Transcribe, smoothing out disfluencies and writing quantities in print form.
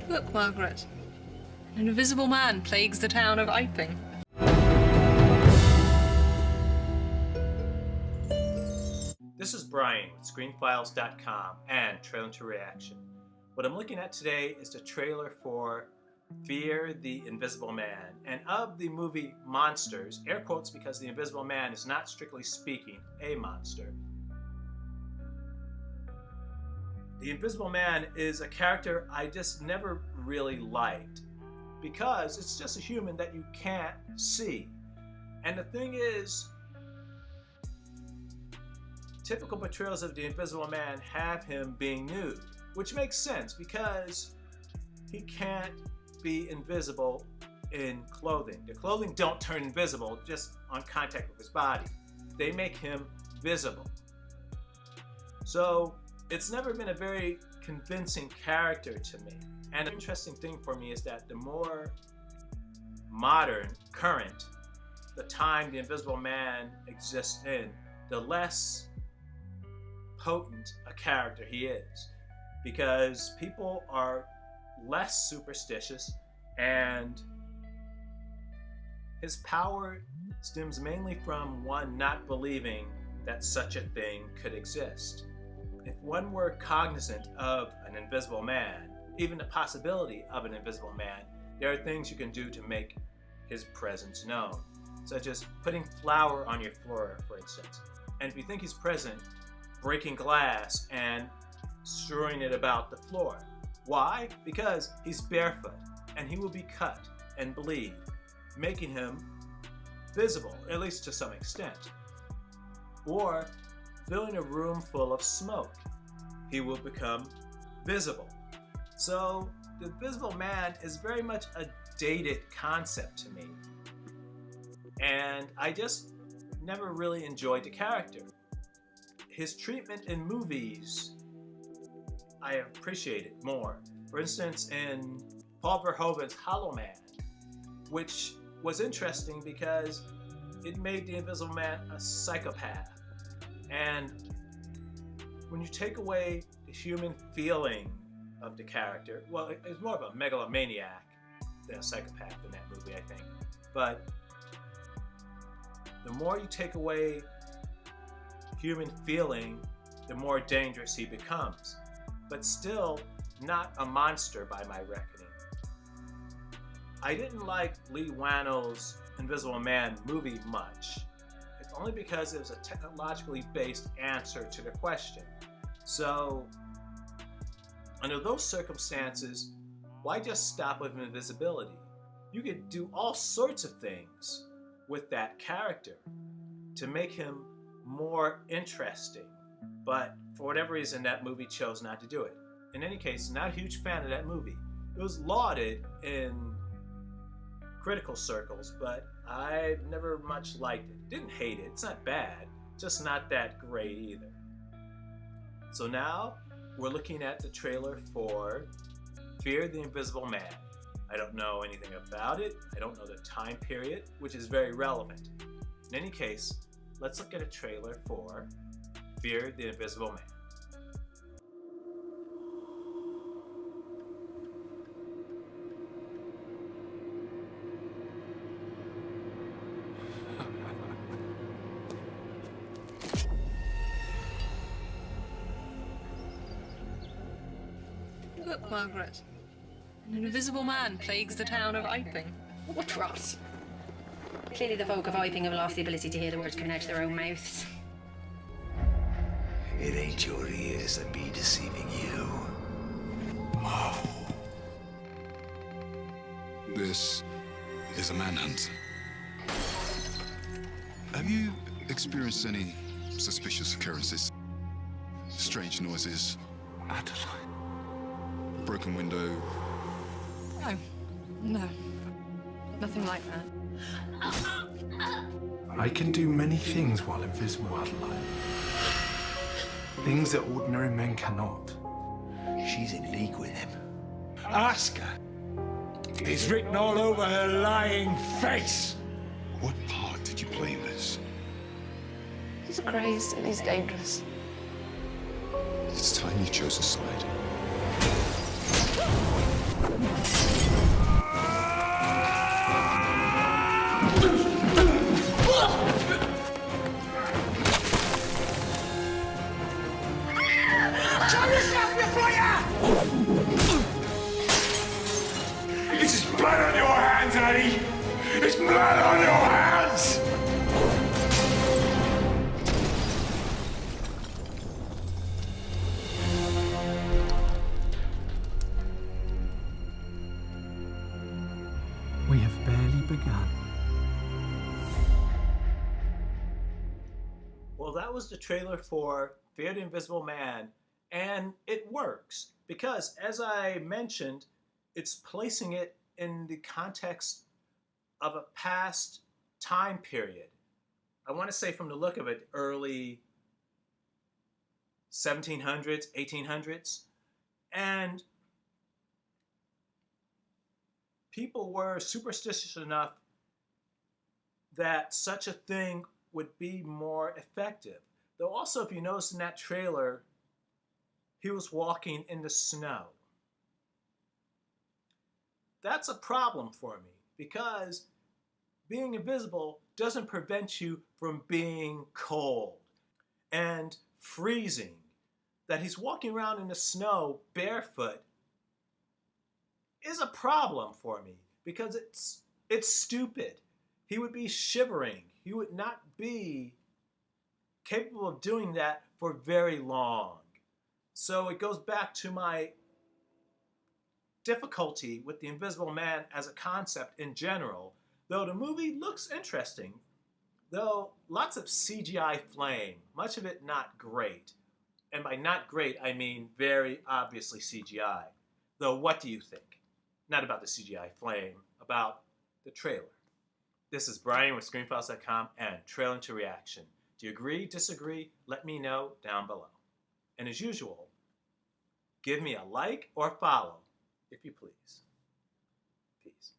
Look, Margaret. An invisible man plagues the town of Iping. This is Brian with ScreenFiles.com and Trailer to Reaction. What I'm looking at today is the trailer for Fear the Invisible Man. And of the movie Monsters, air quotes because the Invisible Man is not strictly speaking a monster. The Invisible Man is a character I just never really liked because it's just a human that you can't see. And the thing is, typical portrayals of the Invisible Man have him being nude, which makes sense because he can't be invisible in clothing. The clothing don't turn invisible just on contact with his body. They make him visible. So it's never been a very convincing character to me. And the interesting thing for me is that the more modern, current, the time the Invisible Man exists in, the less potent a character he is. Because people are less superstitious and his power stems mainly from one not believing that such a thing could exist. If one were cognizant of an invisible man, even the possibility of an invisible man, there are things you can do to make his presence known, such as putting flour on your floor, for instance. And if you think he's present, breaking glass and strewing it about the floor. Why? Because he's barefoot and he will be cut and bleed, making him visible, at least to some extent. Or filling a room full of smoke, he will become visible. So the Invisible Man is very much a dated concept to me. And I just never really enjoyed the character. His treatment in movies, I appreciated more. For instance, in Paul Verhoeven's Hollow Man, which was interesting because it made the Invisible Man a psychopath. And when you take away the human feeling of the character, well, it's more of a megalomaniac than a psychopath in that movie, I think. But the more you take away human feeling, the more dangerous he becomes. But still not a monster by my reckoning. I didn't like Lee Wannell's Invisible Man movie much. It's only because it was a technologically based answer to the question. So, under those circumstances, why just stop with invisibility? You could do all sorts of things with that character to make him more interesting. But for whatever reason, that movie chose not to do it. In any case, not a huge fan of that movie. It was lauded in critical circles, but I never much liked it. Didn't hate it, it's not bad, just not that great either. So now, we're looking at the trailer for Fear the Invisible Man. I don't know anything about it, I don't know the time period, which is very relevant. In any case, let's look at a trailer for Fear the Invisible Man. Look, Margaret. An invisible man plagues the town of Iping. What rot. Clearly the folk of Iping have lost the ability to hear the words coming out of their own mouths. It ain't your ears that be deceiving you. Marvel. This is a manhunt. Have you experienced any suspicious occurrences? Strange noises? Adeline. Broken window? No. Nothing like that. I can do many things while invisible, Adeline. Things that ordinary men cannot. She's in league with him. Ask her. It's written all over her lying face. What part did you play in this? He's crazed and he's dangerous. It's time you chose a side. There's blood on your hands! We have barely begun. Well, that was the trailer for Fear the Invisible Man, and it works because, as I mentioned, it's placing it in the context of a past time period. I want to say, from the look of it, early 1700s, 1800s, and people were superstitious enough that such a thing would be more effective. Though also, if you notice in that trailer, he was walking in the snow. That's a problem for me because being invisible doesn't prevent you from being cold and freezing. That he's walking around in the snow barefoot is a problem for me because it's stupid. He would be shivering. He would not be capable of doing that for very long. So it goes back to my difficulty with the Invisible Man as a concept in general, though the movie looks interesting, though lots of CGI flame, much of it not great. And by not great, I mean very obviously CGI. Though, what do you think? Not about the CGI flame, about the trailer. This is Brian with ScreenFiles.com and Trailer to Reaction. Do you agree, disagree? Let me know down below. And as usual, give me a like or follow, if you please. Peace.